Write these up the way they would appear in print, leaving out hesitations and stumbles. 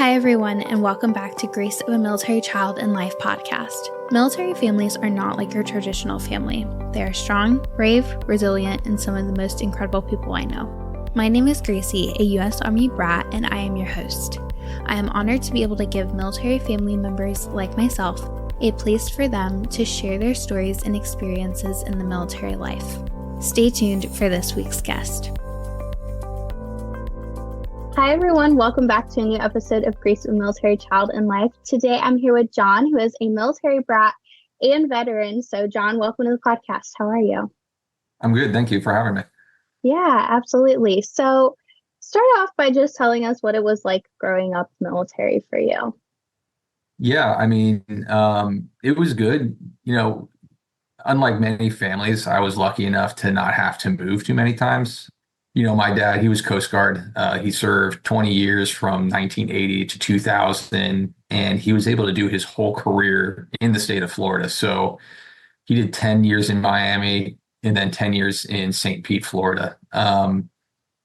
Hi, everyone, and welcome back to Grace of a Military Child in Life podcast. Military families are not like your traditional family. They are strong, brave, resilient, and some of the most incredible people I know. My name is Gracie, a U.S. Army brat, and I am your host. I am honored to be able to give military family members like myself a place for them to share their stories and experiences in the military life. Stay tuned for this week's guest. Hi, everyone. Welcome back to a new episode of Grace of a Military Child in Life. Today, I'm here with John, who is a military brat and veteran. So, John, welcome to the podcast. How are you? I'm good. Thank you for having me. Yeah, absolutely. So, start off by just telling us what it was like growing up military for you. Yeah, I mean, it was good. Unlike many families, I was lucky enough to not have to move too many times. My dad, he was Coast Guard. He served 20 years from 1980 to 2000, and he was able to do his whole career in the state of Florida. So he did 10 years in Miami and then 10 years in St. Pete, Florida.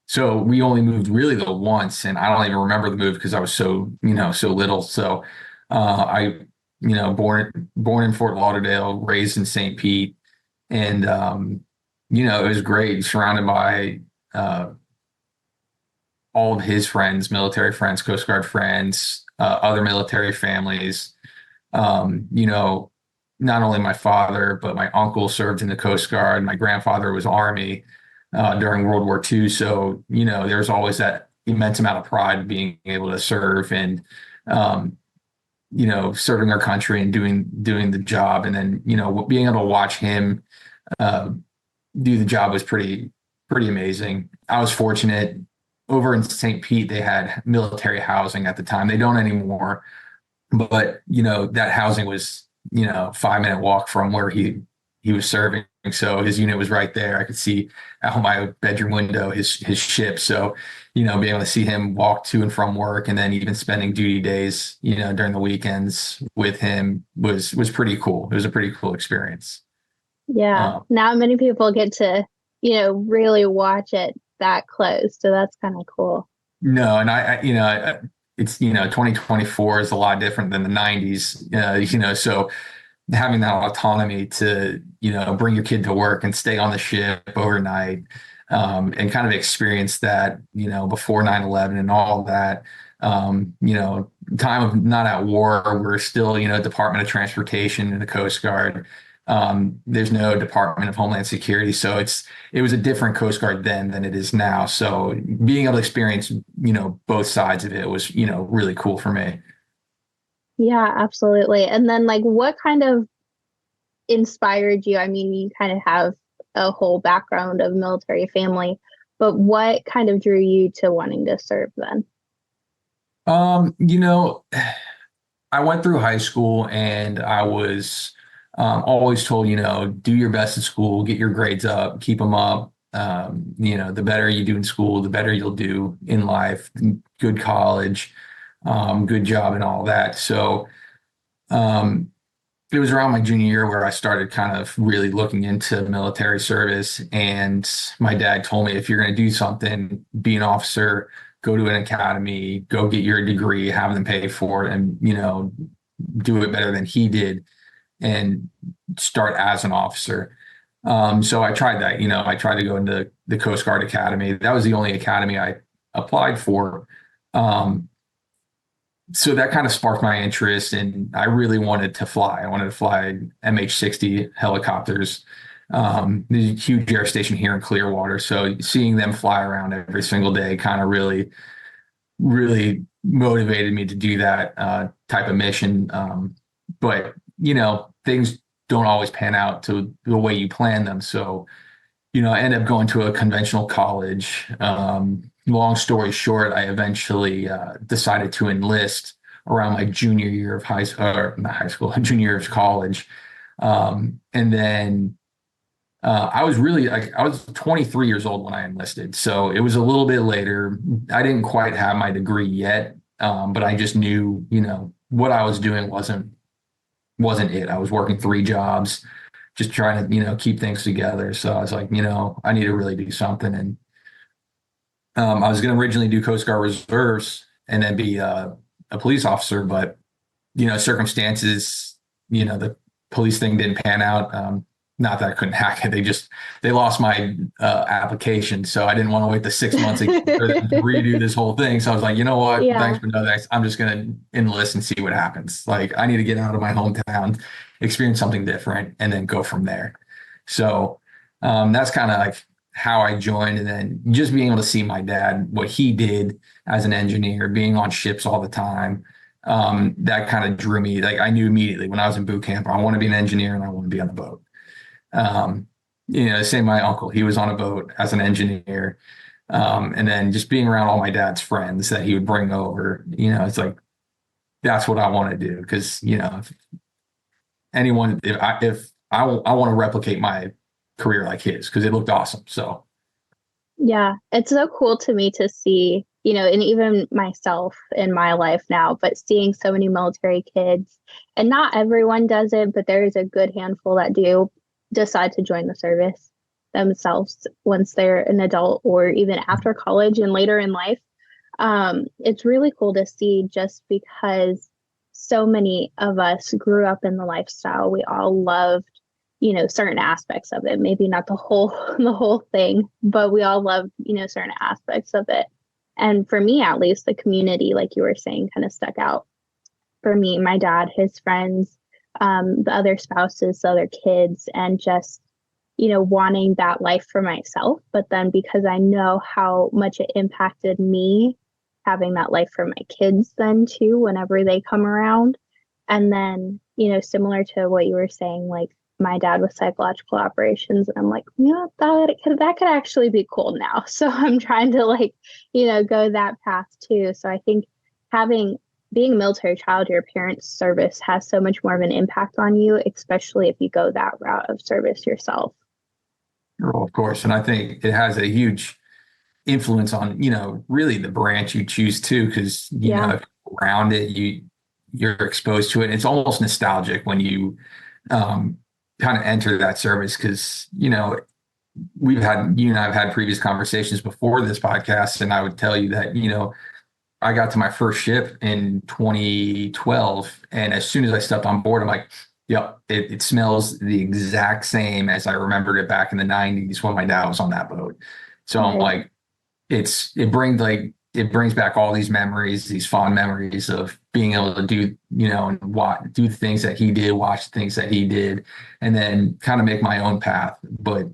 So we only moved really the once, and I don't even remember the move because I was so little. So born in Fort Lauderdale, raised in St. Pete, and it was great, surrounded by all of his friends, military friends, Coast Guard friends, other military families. Not only my father, but my uncle served in the Coast Guard. My grandfather was Army during World War II. So, there's always that immense amount of pride being able to serve and, serving our country and doing the job. And then, being able to watch him do the job was pretty amazing. I was fortunate. Over in St. Pete, they had military housing at the time. They don't anymore, but that housing was 5-minute walk from where he was serving. So his unit was right there. I could see out my bedroom window his ship. So being able to see him walk to and from work, and then even spending duty days during the weekends with him was pretty cool. It was a pretty cool experience. Yeah. Not many people get to really watch it that close. So that's kind of cool. No, and it's 2024 is a lot different than the 90s. So having that autonomy to bring your kid to work and stay on the ship overnight, and kind of experience that before 9/11 and all of that. Time of not at war, we're still Department of Transportation and the Coast Guard. There's no Department of Homeland Security. So it was a different Coast Guard then than it is now. So being able to experience, both sides of it was, really cool for me. Yeah, absolutely. And then what kind of inspired you? I mean, you kind of have a whole background of military family, but what kind of drew you to wanting to serve then? I went through high school and I was always told, do your best in school, get your grades up, keep them up. The better you do in school, the better you'll do in life, good college, good job and all that. So it was around my junior year where I started kind of really looking into military service. And my dad told me, if you're going to do something, be an officer, go to an academy, go get your degree, have them pay for it, and, do it better than he did and start as an officer. So I tried that. I tried to go into the Coast Guard Academy. That was the only academy I applied for. So that kind of sparked my interest, and I really wanted to fly. I wanted to fly MH-60 helicopters. There's a huge air station here in Clearwater. So seeing them fly around every single day kind of really, really motivated me to do that type of mission. But things don't always pan out to the way you plan them. So, I ended up going to a conventional college. Long story short, I eventually decided to enlist around my junior year of junior year of college. And then I was 23 years old when I enlisted. So it was a little bit later. I didn't quite have my degree yet, but I just knew, what I was doing wasn't it. I was working 3 jobs, just trying to, keep things together. So I was like, I need to really do something. And I was going to originally do Coast Guard Reserves and then be a police officer, but, circumstances, the police thing didn't pan out. Not that I couldn't hack it. They lost my application. So I didn't want to wait the 6 months again for them to redo this whole thing. So I was like, you know what? Yeah. Thanks, but no thanks. I'm just going to enlist and see what happens. Like, I need to get out of my hometown, experience something different, and then go from there. So that's kind of like how I joined. And then just being able to see my dad, what he did as an engineer, being on ships all the time, that kind of drew me. Like, I knew immediately when I was in boot camp, I want to be an engineer and I want to be on the boat. Same my uncle, he was on a boat as an engineer. And then just being around all my dad's friends that he would bring over, it's like, that's what I want to do. Cause if I want to replicate my career like his, cause it looked awesome. So. Yeah, it's so cool to me to see, and even myself in my life now, but seeing so many military kids, and not everyone does it, but there is a good handful that do decide to join the service themselves once they're an adult or even after college and later in life. It's really cool to see, just because so many of us grew up in the lifestyle. We all loved, certain aspects of it, maybe not the whole thing, but we all loved, certain aspects of it. And for me, at least, the community, like you were saying, kind of stuck out for me. My dad, his friends, the other spouses, the other kids, and just, wanting that life for myself. But then because I know how much it impacted me, having that life for my kids then too, whenever they come around. And then, similar to what you were saying, like my dad with psychological operations, and I'm like, that could actually be cool now. So I'm trying to go that path too. So I think being a military child, your parents' service has so much more of an impact on you, especially if you go that route of service yourself. Well, of course. And I think it has a huge influence on, really the branch you choose too, because, if you're around it, you're exposed to it. And it's almost nostalgic when you kind of enter that service, because, you and I have had previous conversations before this podcast, and I would tell you that, I got to my first ship in 2012. And as soon as I stepped on board, I'm like, yep, it smells the exact same as I remembered it back in the 90s when my dad was on that boat. So I'm like, it brings back all these memories, these fond memories of being able to do, and do the things that he did, watch the things that he did, and then kind of make my own path. But,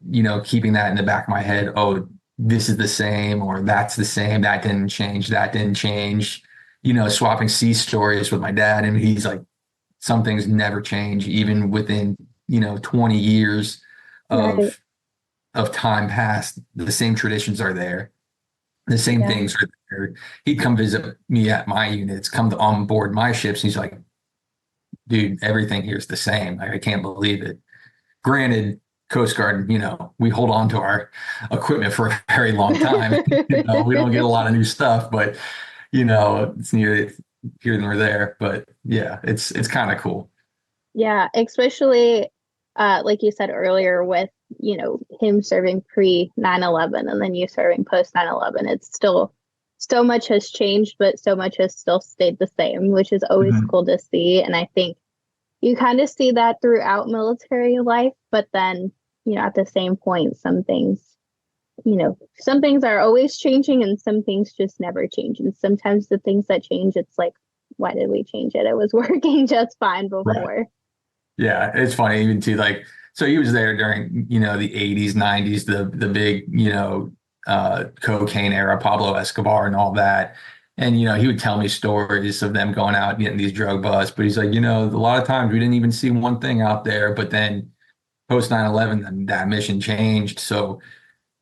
keeping that in the back of my head, oh, this is the same, or that's the same, that didn't change, swapping sea stories with my dad. And he's like, some things never change, even within, 20 years of time past, the same traditions are there. The same things are there. He'd come visit me at my units, come on board my ships. And he's like, dude, everything here's the same. I can't believe it. Granted, Coast Guard, we hold on to our equipment for a very long time. We don't get a lot of new stuff, but, it's near here and there. But yeah, it's kind of cool. Yeah, especially like you said earlier, with him serving pre 9/11 and then you serving post 9/11, it's still so much has changed, but so much has still stayed the same, which is always cool to see. And I think you kind of see that throughout military life, but then at the same point, some things are always changing and some things just never change. And sometimes the things that change, it's like, why did we change it? It was working just fine before. Right. Yeah, it's funny even too, like, so he was there during, the 80s, 90s, the big, cocaine era, Pablo Escobar and all that. And, he would tell me stories of them going out and getting these drug busts. But he's like, a lot of times we didn't even see one thing out there. But then post 9/11, then that mission changed. So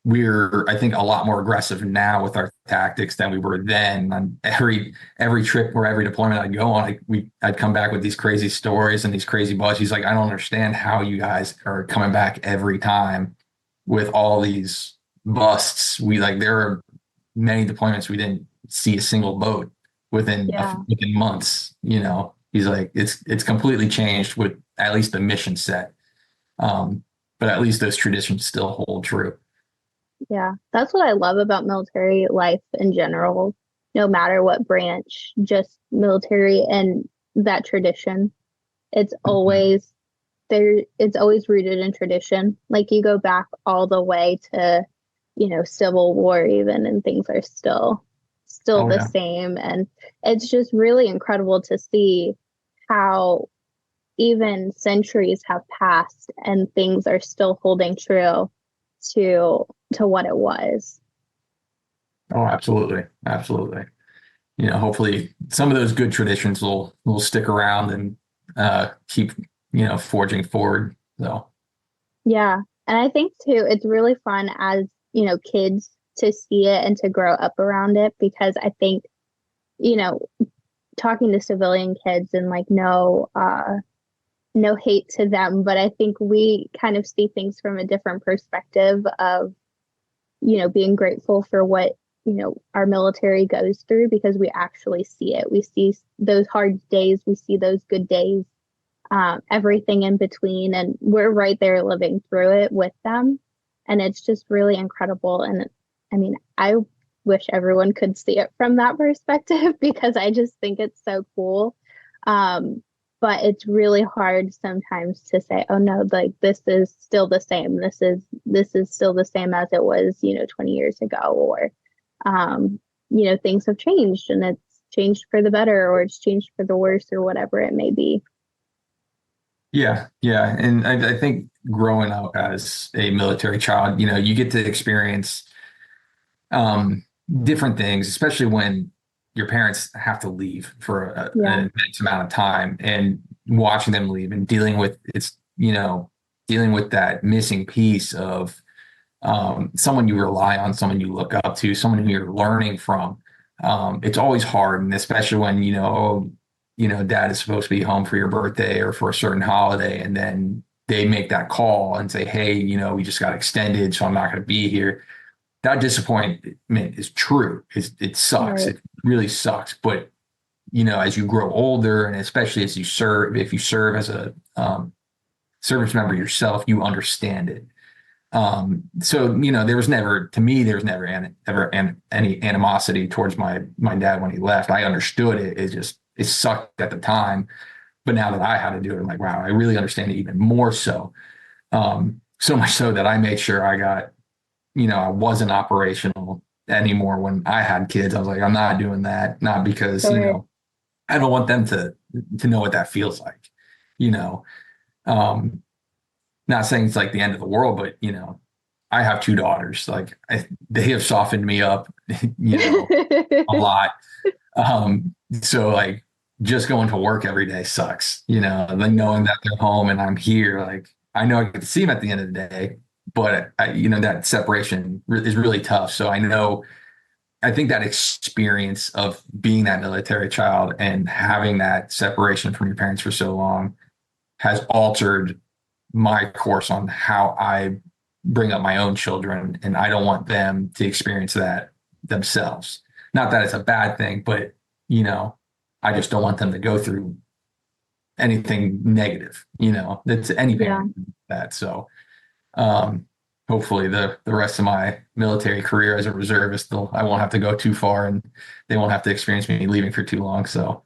we're, I think, a lot more aggressive now with our tactics than we were then. On every trip or every deployment I'd go on, I'd come back with these crazy stories and these crazy busts. He's like, I don't understand how you guys are coming back every time with all these busts. There are many deployments we didn't see a single boat within months. He's like, it's completely changed with at least the mission set. But at least those traditions still hold true. Yeah, that's what I love about military life in general. no matter what branch, just military and that tradition. It's Mhm. always there. It's always rooted in tradition. Like you go back all the way to, Civil War even, and things are still Oh the yeah. same. And it's just really incredible to see how even centuries have passed and things are still holding true to what it was. Oh, absolutely. Absolutely. Hopefully some of those good traditions will stick around and keep, forging forward. So Yeah. And I think too, it's really fun as, kids to see it and to grow up around it because I think, you know, talking to civilian kids and like no hate to them, but I think we kind of see things from a different perspective of, being grateful for what, our military goes through because we actually see it. We see those hard days, we see those good days, everything in between, and we're right there living through it with them. And it's just really incredible. And I mean, I wish everyone could see it from that perspective because I just think it's so cool. Um, but it's really hard sometimes to say, oh no, like this is still the same. This is still the same as it was, 20 years ago, or things have changed and it's changed for the better or it's changed for the worse or whatever it may be. yeah, yeah. And I think growing up as a military child, you get to experience um, different things, especially when your parents have to leave for Yeah. an immense amount of time and watching them leave and dealing with that missing piece of someone you rely on, someone you look up to, someone who you're learning from. It's always hard, and especially when dad is supposed to be home for your birthday or for a certain holiday, and then they make that call and say, "Hey, we just got extended, so I'm not going to be here." That disappointment is true. It sucks. Right. It really sucks. But as you grow older, and especially as you serve, if you serve as a service member yourself, you understand it. So there was never, to me, there was never any animosity towards my dad when he left. I understood it. It sucked at the time, but now that I had to do it, I'm like, wow, I really understand it even more so. So much so that I made sure I wasn't operational anymore when I had kids. I was like, I'm not doing that, not because Sure. I don't want them to know what that feels like. You know, um, Not saying it's like the end of the world, but I have two daughters. Like they have softened me up, a lot. So like just going to work every day sucks, and then knowing Yeah. that they're home and I'm here, like I know I get to see them at the end of the day, but that separation is really tough. So I think that experience of being that military child and having that separation from your parents for so long has altered my course on how I bring up my own children, and I don't want them to experience that themselves. Not that it's a bad thing, but you know, I just don't want them to go through anything negative. That's any Yeah. parent that. So um, hopefully the rest of my military career as a reservist, I won't have to go too far, and they won't have to experience me leaving for too long. So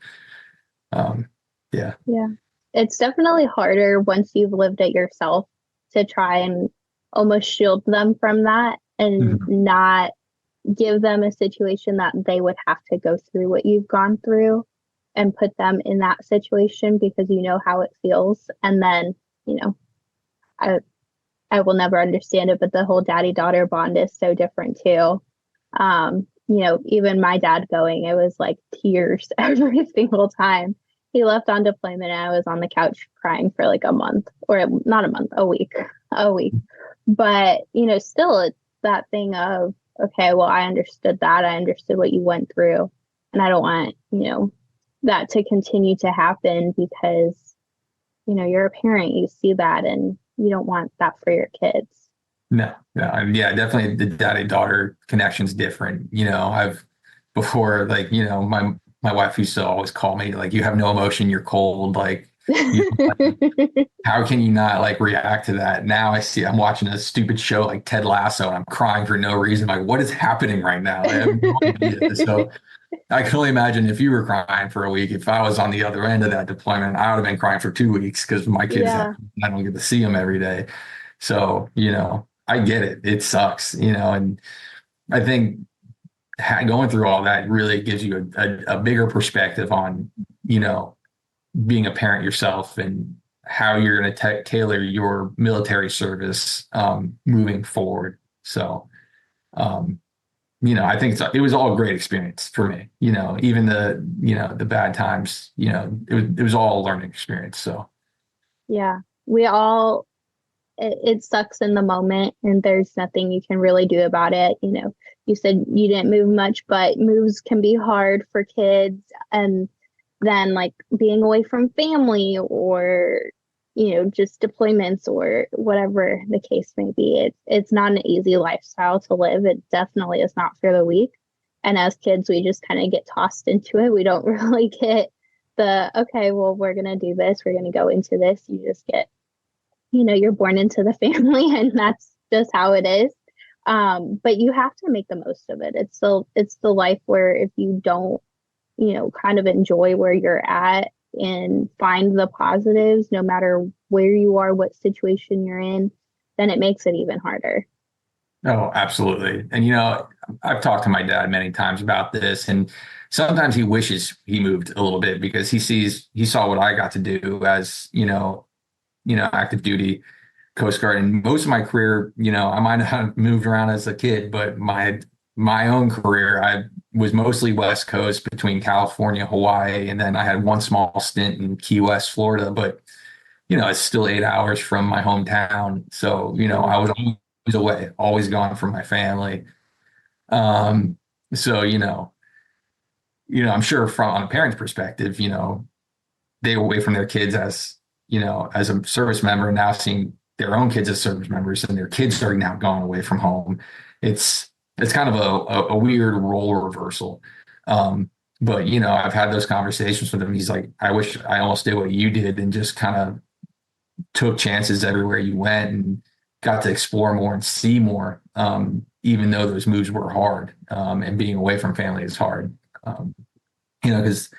um, yeah. Yeah. It's definitely harder once you've lived it yourself to try and almost shield them from that and Mhm. not give them a situation that they would have to go through what you've gone through and put them in that situation because you know how it feels. And then, I I will never understand it, but the whole daddy daughter bond is so different too. Even my dad going, it was like tears every single time. He left on deployment and I was on the couch crying for like a month or not a month, a week. But, still it's that thing of, okay, well, I understood that. I understood what you went through. And I don't want, that to continue to happen because, you're a parent, you see that and you don't want that for your kids. No, no, yeah, definitely the daddy-daughter connection's different. I've before, like, my wife used to always call me like, you have no emotion, you're cold. Like, like, how can you not like react to that? Now I'm watching a stupid show like Ted Lasso and I'm crying for no reason. Like, what is happening right now? I have no idea. So I can only imagine if you were crying for a week. If I was on the other end of that deployment, I would have been crying for 2 weeks because my kids, Yeah. I don't get to see them every day. So, I get it. It sucks, and I think going through all that really gives you a bigger perspective on, being a parent yourself and how you're going to tailor your military service moving forward. So, um, I think it was all a great experience for me. Even the bad times. It was all a learning experience. So Yeah. We all, it sucks in the moment and there's nothing you can really do about it. You said you didn't move much, but moves can be hard for kids. And then like being away from family or, just deployments or whatever the case may be. It's not an easy lifestyle to live. It definitely is not for the weak. And as kids, we just kind of get tossed into it. We don't really get okay, well, we're going to do this. We're going to go into this. You just get, you're born into the family and that's just how it is. But you have to make the most of it. It's the life where if you don't, kind of enjoy where you're at and find the positives, no matter where you are, what situation you're in, then it makes it even harder. Oh, absolutely. And I've talked to my dad many times about this, and sometimes he wishes he moved a little bit because he saw what I got to do as, active duty Coast Guard. And most of my career, I might have moved around as a kid, but my own career, I was mostly West Coast between California, Hawaii, and then I had one small stint in Key West, Florida. But it's still 8 hours from my hometown, so I was always away, always gone from my family. So I'm sure from on a parent's perspective, they were away from their kids as a service member, and now seeing their own kids as service members, and their kids are now gone away from home. It's kind of a weird role reversal. But I've had those conversations with him. He's like, I wish I almost did what you did and just kind of took chances everywhere you went and got to explore more and see more, even though those moves were hard, and being away from family is hard. Because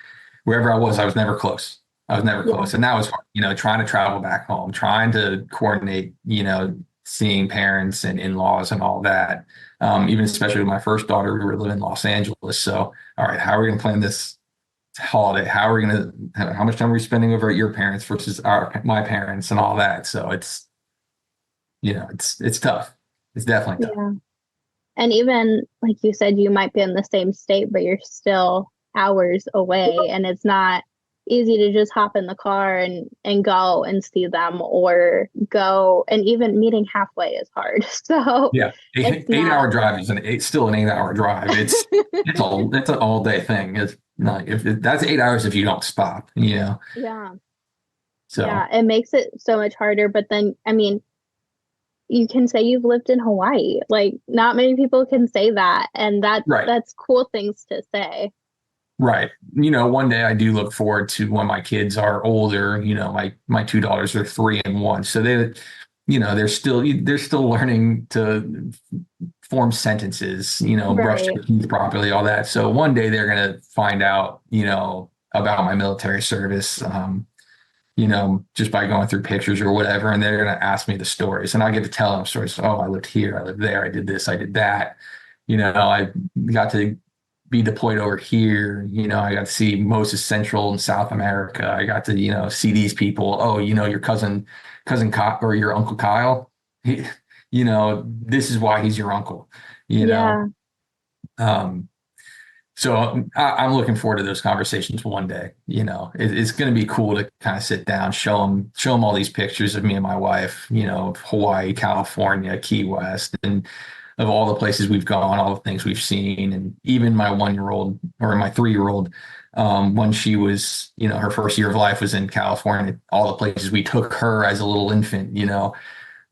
wherever I was never close. I was never close. And that was hard, trying to travel back home, trying to coordinate, seeing parents and in-laws and all that. Even especially with my first daughter, we were living in Los Angeles. So, all right, how are we going to plan this holiday? How much time are we spending over at your parents versus my parents and all that? So it's tough. It's definitely tough. Yeah. And even like you said, you might be in the same state, but you're still hours away, and it's not easy to just hop in the car and go and see them, or go, and even meeting halfway is hard. So yeah, 8 hour drive is still an 8 hour drive. It's an all day thing. It's not that's 8 hours if you don't stop. Yeah. So yeah, it makes it so much harder. But then, I mean, you can say you've lived in Hawaii. Like, not many people can say that, and that's cool things to say. Right. One day I do look forward to when my kids are older. My two daughters are 3 and 1. So they're still learning to form sentences, brush their teeth properly, all that. So one day they're going to find out, about my military service, just by going through pictures or whatever. And they're going to ask me the stories, and I get to tell them stories. Oh, I lived here, I lived there, I did this, I did that. I got to be deployed over here. I got to see most of Central and South America. I got to, see these people. Oh, your cousin Kyle, or your Uncle Kyle. This is why he's your uncle. So I'm looking forward to those conversations one day. It's going to be cool to kind of sit down, show them all these pictures of me and my wife. Hawaii, California, Key West, and of all the places we've gone, all the things we've seen. And even my 1-year-old, or my 3-year-old, when she was, her first year of life was in California, all the places we took her as a little infant. It's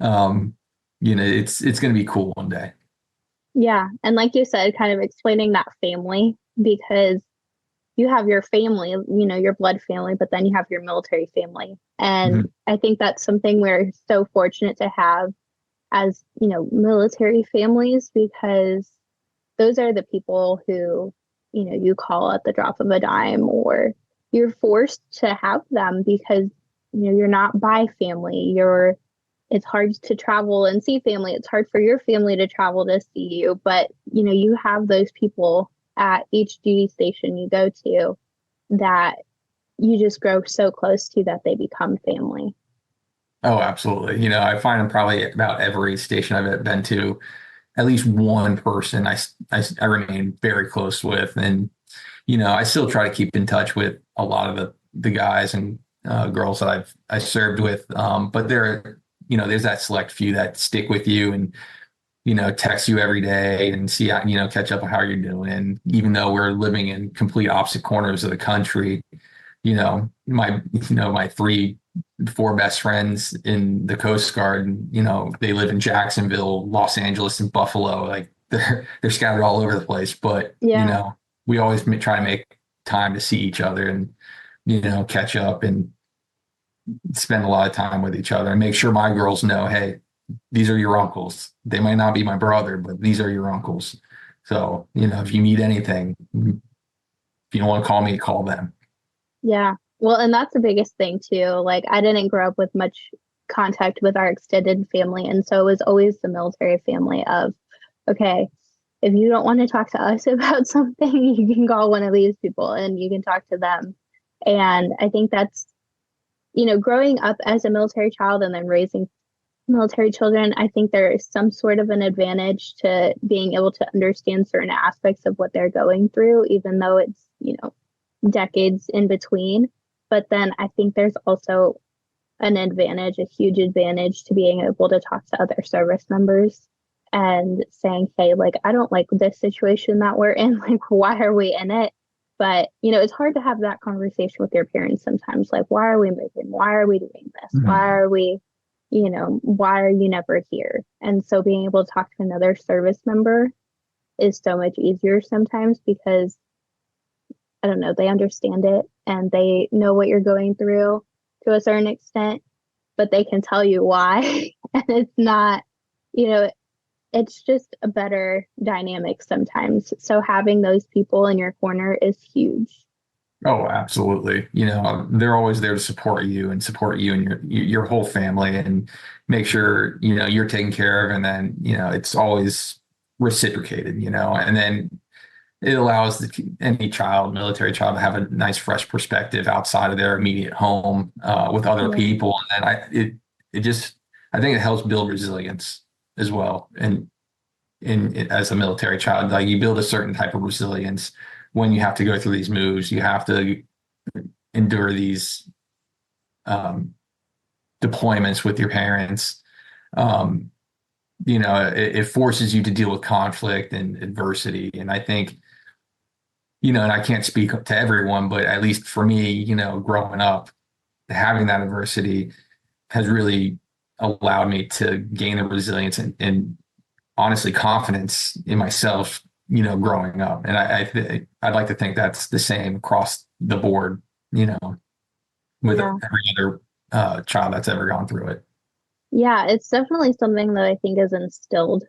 going to be cool one day. Yeah. And like you said, kind of explaining that family, because you have your family, your blood family, but then you have your military family. And I think that's something we're so fortunate to have as, military families, because those are the people who, you call at the drop of a dime, or you're forced to have them because, you're not by family. It's hard to travel and see family. It's hard for your family to travel to see you, but you have those people at each duty station you go to that you just grow so close to that they become family. Oh, absolutely. I find in probably about every station I've been to, at least one person I remain very close with. And, I still try to keep in touch with a lot of the guys and girls that I served with. But there's that select few that stick with you and, text you every day and see, catch up on how you're doing. Even though we're living in complete opposite corners of the country, my four best friends in the Coast Guard, they live in Jacksonville, Los Angeles, and Buffalo. Like they're scattered all over the place, but Yeah. we always try to make time to see each other and catch up and spend a lot of time with each other and make sure my girls know, hey, these are your uncles. They might not be my brother, but these are your uncles. So, if you need anything, if you don't want to call me, call them. Yeah. Well, and that's the biggest thing too. Like, I didn't grow up with much contact with our extended family. And so it was always the military family of, okay, if you don't want to talk to us about something, you can call one of these people and you can talk to them. And I think that's, growing up as a military child and then raising military children, I think there is some sort of an advantage to being able to understand certain aspects of what they're going through, even though it's, decades in between. But then I think there's also an advantage, a huge advantage to being able to talk to other service members and saying, hey, like, I don't like this situation that we're in. Like, why are we in it? But, it's hard to have that conversation with your parents sometimes. Like, why are we moving? Why are we doing this? Mm-hmm. Why are we, why are you never here? And so being able to talk to another service member is so much easier sometimes because, I don't know, they understand it and they know what you're going through to a certain extent, but they can tell you why. And it's not, it's just a better dynamic sometimes. So having those people in your corner is huge. Oh, absolutely. They're always there to support you and your whole family and make sure, you're taken care of. And then, it's always reciprocated, and then it allows any military child to have a nice, fresh perspective outside of their immediate home with other people. And then I think it helps build resilience as well. And as a military child, like you build a certain type of resilience when you have to go through these moves, you have to endure these deployments with your parents. It forces you to deal with conflict and adversity. And I think, and I can't speak to everyone, but at least for me, growing up, having that adversity has really allowed me to gain the resilience and honestly confidence in myself, growing up. And I'd like to think that's the same across the board, with every other child that's ever gone through it. Yeah, it's definitely something that I think is instilled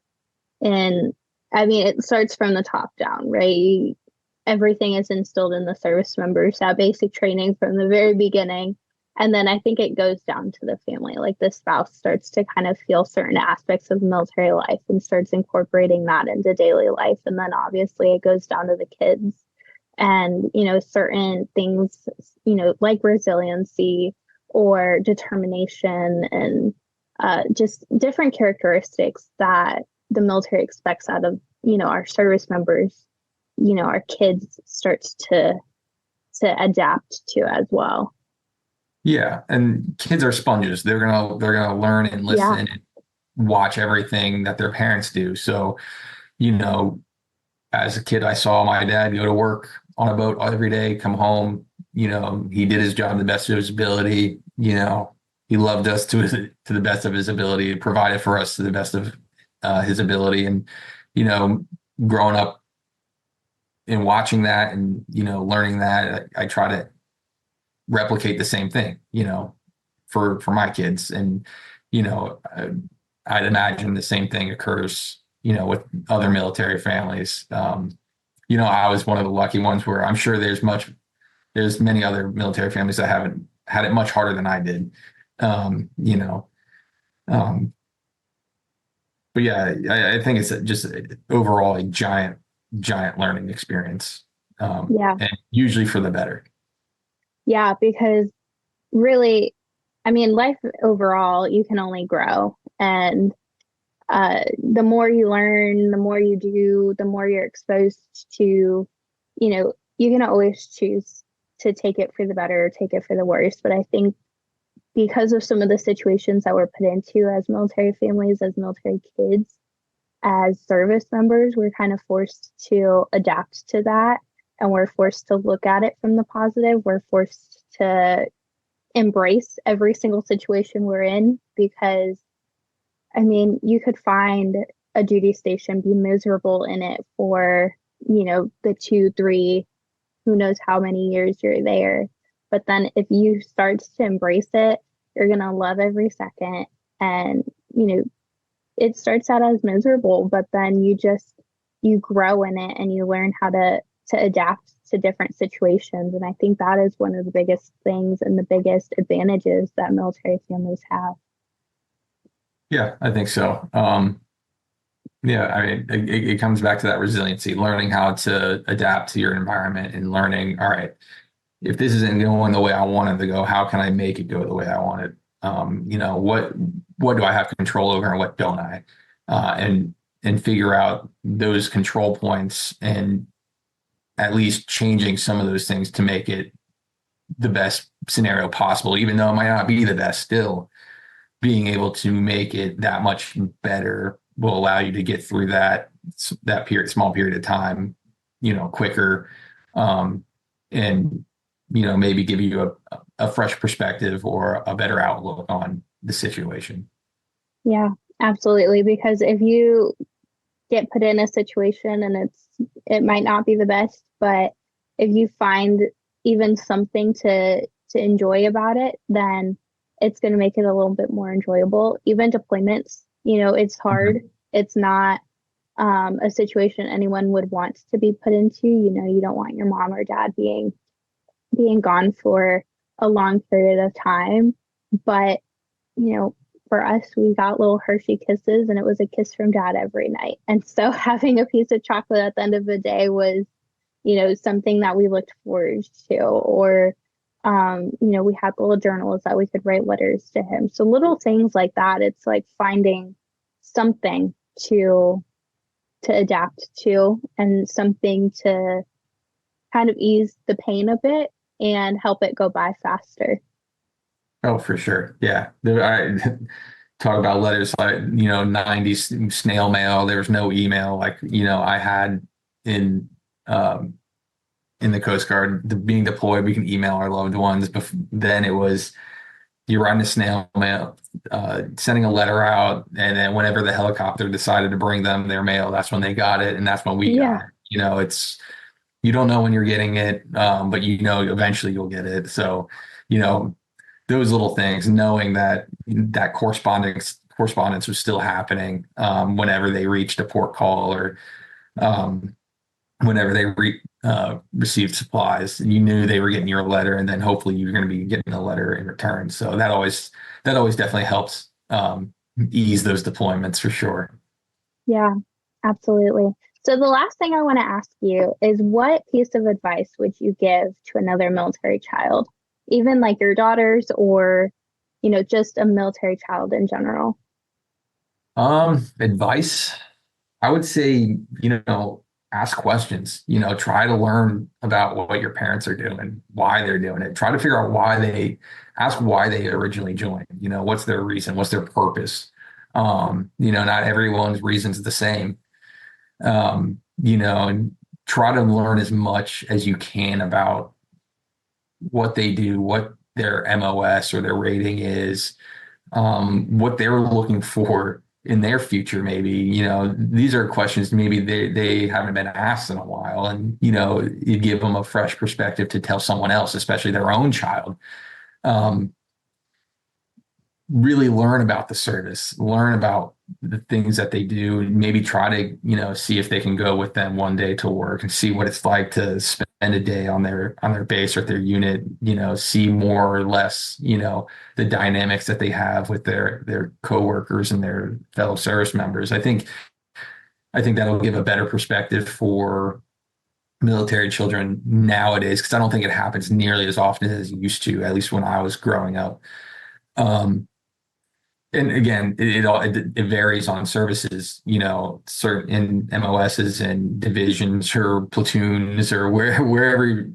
in, it starts from the top down, right? Everything is instilled in the service members, that basic training from the very beginning. And then I think it goes down to the family, like the spouse starts to kind of feel certain aspects of military life and starts incorporating that into daily life. And then obviously it goes down to the kids and, certain things, like resiliency or determination and just different characteristics that the military expects out of, our service members, our kids starts to adapt to as well. Yeah, and kids are sponges. They're gonna learn and listen and watch everything that their parents do. So, as a kid, I saw my dad go to work on a boat every day, come home. He did his job to the best of his ability. He loved us to the best of his ability, provided for us to the best of his ability. And, growing up and watching that and, learning that, I try to replicate the same thing, for my kids. And, I'd imagine the same thing occurs, with other military families. I was one of the lucky ones where I'm sure there's many other military families that haven't had it much harder than I did. Um, you know, um, but yeah, I think it's just overall a giant learning experience. Yeah. And usually for the better. Yeah, because really, I mean, life overall, you can only grow. And the more you learn, the more you do, the more you're exposed to, you can always choose to take it for the better or take it for the worse. But I think because of some of the situations that we're put into as military families, as military kids, as service members, we're kind of forced to adapt to that. And we're forced to look at it from the positive. We're forced to embrace every single situation we're in because, I mean, you could find a duty station, be miserable in it for, the 2, 3, who knows how many years you're there. But then if you start to embrace it, you're going to love every second. And, it starts out as miserable, but then you grow in it and you learn how to adapt to different situations. And I think that is one of the biggest things and the biggest advantages that military families have. Yeah, I think so. Yeah, I mean, it comes back to that resiliency, learning how to adapt to your environment and learning, all right, if this isn't going the way I want it to go, how can I make it go the way I want it? What do I have control over and what don't I? And figure out those control points and at least changing some of those things to make it the best scenario possible, even though it might not be the best. Still, being able to make it that much better will allow you to get through that small period of time, quicker, and maybe give you a fresh perspective or a better outlook on the situation. Yeah, absolutely. Because if you get put in a situation and it might not be the best, but if you find even something to enjoy about it, then it's going to make it a little bit more enjoyable. Even deployments, it's hard. Mm-hmm. It's not a situation anyone would want to be put into. You don't want your mom or dad being gone for a long period of time. But, for us, we got little Hershey kisses and it was a kiss from dad every night. And so having a piece of chocolate at the end of the day was, something that we looked forward to. Or, we had little journals that we could write letters to him. So little things like that. It's like finding something to adapt to and something to kind of ease the pain a bit and help it go by faster. Oh, for sure. Yeah. I talk about letters like, 90s snail mail. There was no email like, I had in the Coast Guard, being deployed, we can email our loved ones. But then it was you're writing a snail mail, sending a letter out, and then whenever the helicopter decided to bring them their mail, that's when they got it, and that's when we got it. It's you don't know when you're getting it, but eventually you'll get it. So, those little things, knowing that correspondence was still happening whenever they reached a port call or whenever they received supplies, and you knew they were getting your letter, and then hopefully you're going to be getting a letter in return. So that always definitely helps ease those deployments for sure. Yeah, absolutely. So the last thing I want to ask you is, what piece of advice would you give to another military child, even like your daughters or, just a military child in general? Advice, I would say, ask questions, try to learn about what your parents are doing, why they're doing it. Try to figure out why they originally joined, what's their reason, what's their purpose. Not everyone's reason's the same. And try to learn as much as you can about what they do, what their MOS or their rating is, what they're looking for in their future. Maybe, these are questions maybe they haven't been asked in a while, and, you give them a fresh perspective to tell someone else, especially their own child. really learn about the service, learn about the things that they do, and maybe try to, see if they can go with them one day to work and see what it's like to spend a day on their base or their unit, see more or less, the dynamics that they have with their coworkers and their fellow service members. I think that'll give a better perspective for military children nowadays, because I don't think it happens nearly as often as it used to, at least when I was growing up. And again, it varies on services, certain in MOSs and divisions or platoons or wherever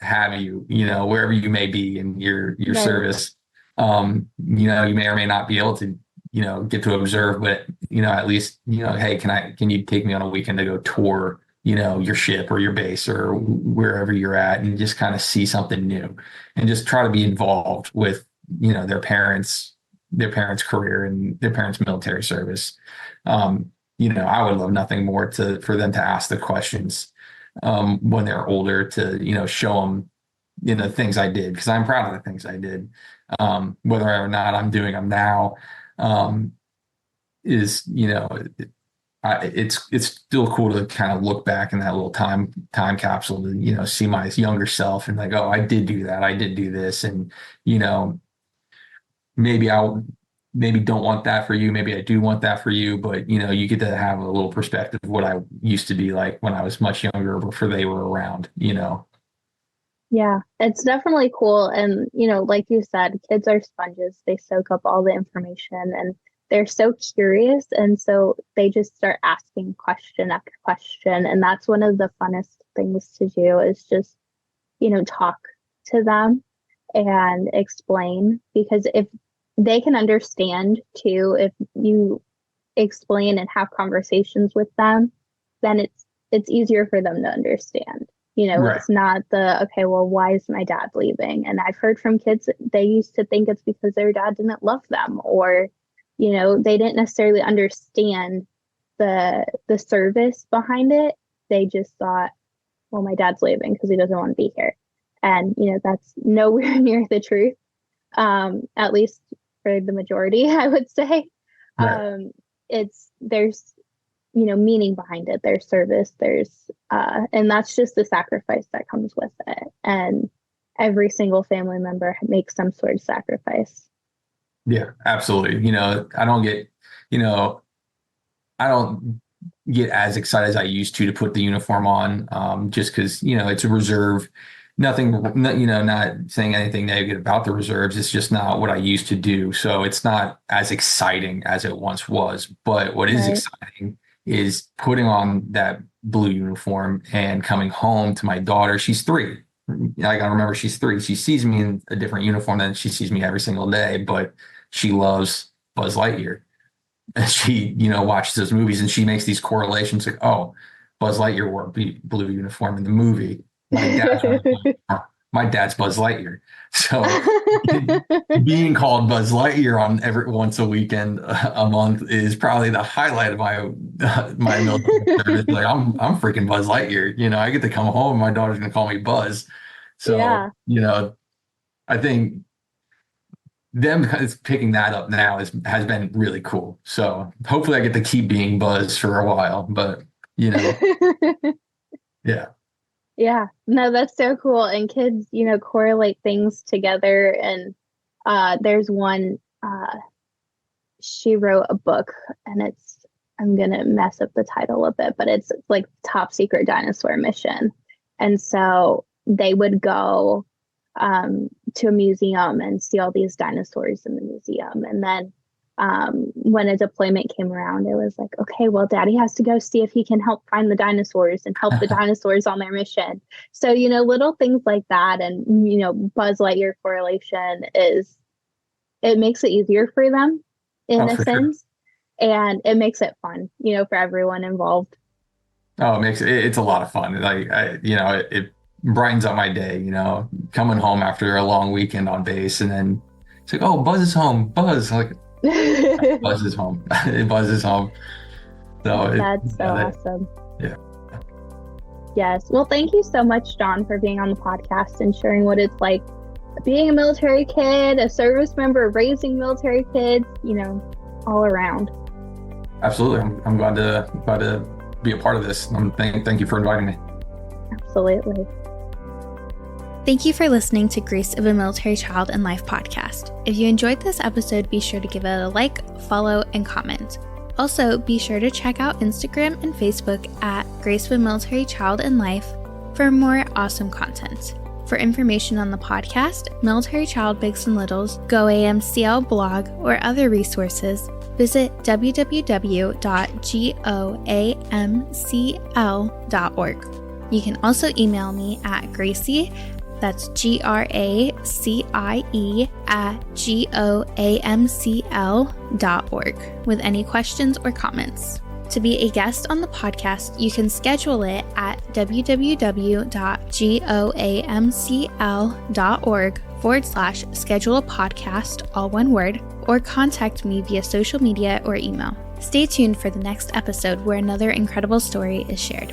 have you, wherever you may be in your Right. service. You may or may not be able to, get to observe, but at least, hey, can you take me on a weekend to go tour, your ship or your base or wherever you're at, and just kind of see something new and just try to be involved with, their parents' career and their parents' military service. I would love nothing more for them to ask the questions when they're older, to, show them, things I did, because I'm proud of the things I did. Whether or not I'm doing them now, is, it's still cool to kind of look back in that little time capsule to, see my younger self and like, oh, I did do that. I did do this. And, maybe don't want that for you. Maybe I do want that for you, but you get to have a little perspective of what I used to be like when I was much younger before they were around, Yeah, it's definitely cool. And, like you said, kids are sponges. They soak up all the information and they're so curious. And so they just start asking question after question. And that's one of the funnest things to do, is just, talk to them and explain, because if they can understand too, if you explain and have conversations with them, then it's easier for them to understand. Right. It's not okay, well, why is my dad leaving? And I've heard from kids, they used to think it's because their dad didn't love them, or, they didn't necessarily understand the service behind it. They just thought, well, my dad's leaving because he doesn't want to be here. And, that's nowhere near the truth. At least for the majority, I would say. Right. There's meaning behind it. There's service, and that's just the sacrifice that comes with it. And every single family member makes some sort of sacrifice. Yeah, absolutely. I don't get as excited as I used to put the uniform on, just because, it's a reserve. Nothing, not saying anything negative about the reserves. It's just not what I used to do. So it's not as exciting as it once was. But what is exciting is putting on that blue uniform and coming home to my daughter. She's 3. I gotta remember, she's 3. She sees me in a different uniform than she sees me every single day, but she loves Buzz Lightyear. And she, watches those movies and she makes these correlations like, oh, Buzz Lightyear wore a blue uniform in the movie. My dad's Buzz Lightyear. So being called Buzz Lightyear on every once a weekend a month is probably the highlight of my military service. Like I'm freaking Buzz Lightyear. I get to come home and my daughter's gonna call me Buzz. So I think them picking that up now has been really cool. So hopefully I get to keep being Buzz for a while. But yeah. Yeah, no, that's so cool. And kids, correlate things together. And there's one, she wrote a book, and I'm going to mess up the title a bit, but it's like Top Secret Dinosaur Mission. And so they would go to a museum and see all these dinosaurs in the museum. And then when a deployment came around, it was like, okay, well, Daddy has to go see if he can help find the dinosaurs and help the dinosaurs on their mission. So, little things like that. And, Buzz Lightyear correlation it makes it easier for them in a sense. Sure. And it makes it fun, for everyone involved. Oh, it's a lot of fun. Like, it brightens up my day, coming home after a long weekend on base, and then it's like, oh, Buzz is home. Buzz, like, Buzz is home. Buzz is home. So that's so awesome. Yeah. Yes. Well, thank you so much, John, for being on the podcast and sharing what it's like being a military kid, a service member, raising military kids, all around. Absolutely. I'm glad to be a part of this. Thank you for inviting me. Absolutely. Thank you for listening to Grace of a Military Child and Life podcast. If you enjoyed this episode, be sure to give it a like, follow, and comment. Also, be sure to check out Instagram and Facebook at Grace of a Military Child and Life for more awesome content. For information on the podcast, Military Child Bigs and Littles, Go AMCL blog, or other resources, visit www.goamcl.org. You can also email me at Gracie, that's GRACIE @GOAMCL.org with any questions or comments. To be a guest on the podcast, you can schedule it at www.goamcl.org/schedule a podcast, all one word, or contact me via social media or email. Stay tuned for the next episode where another incredible story is shared.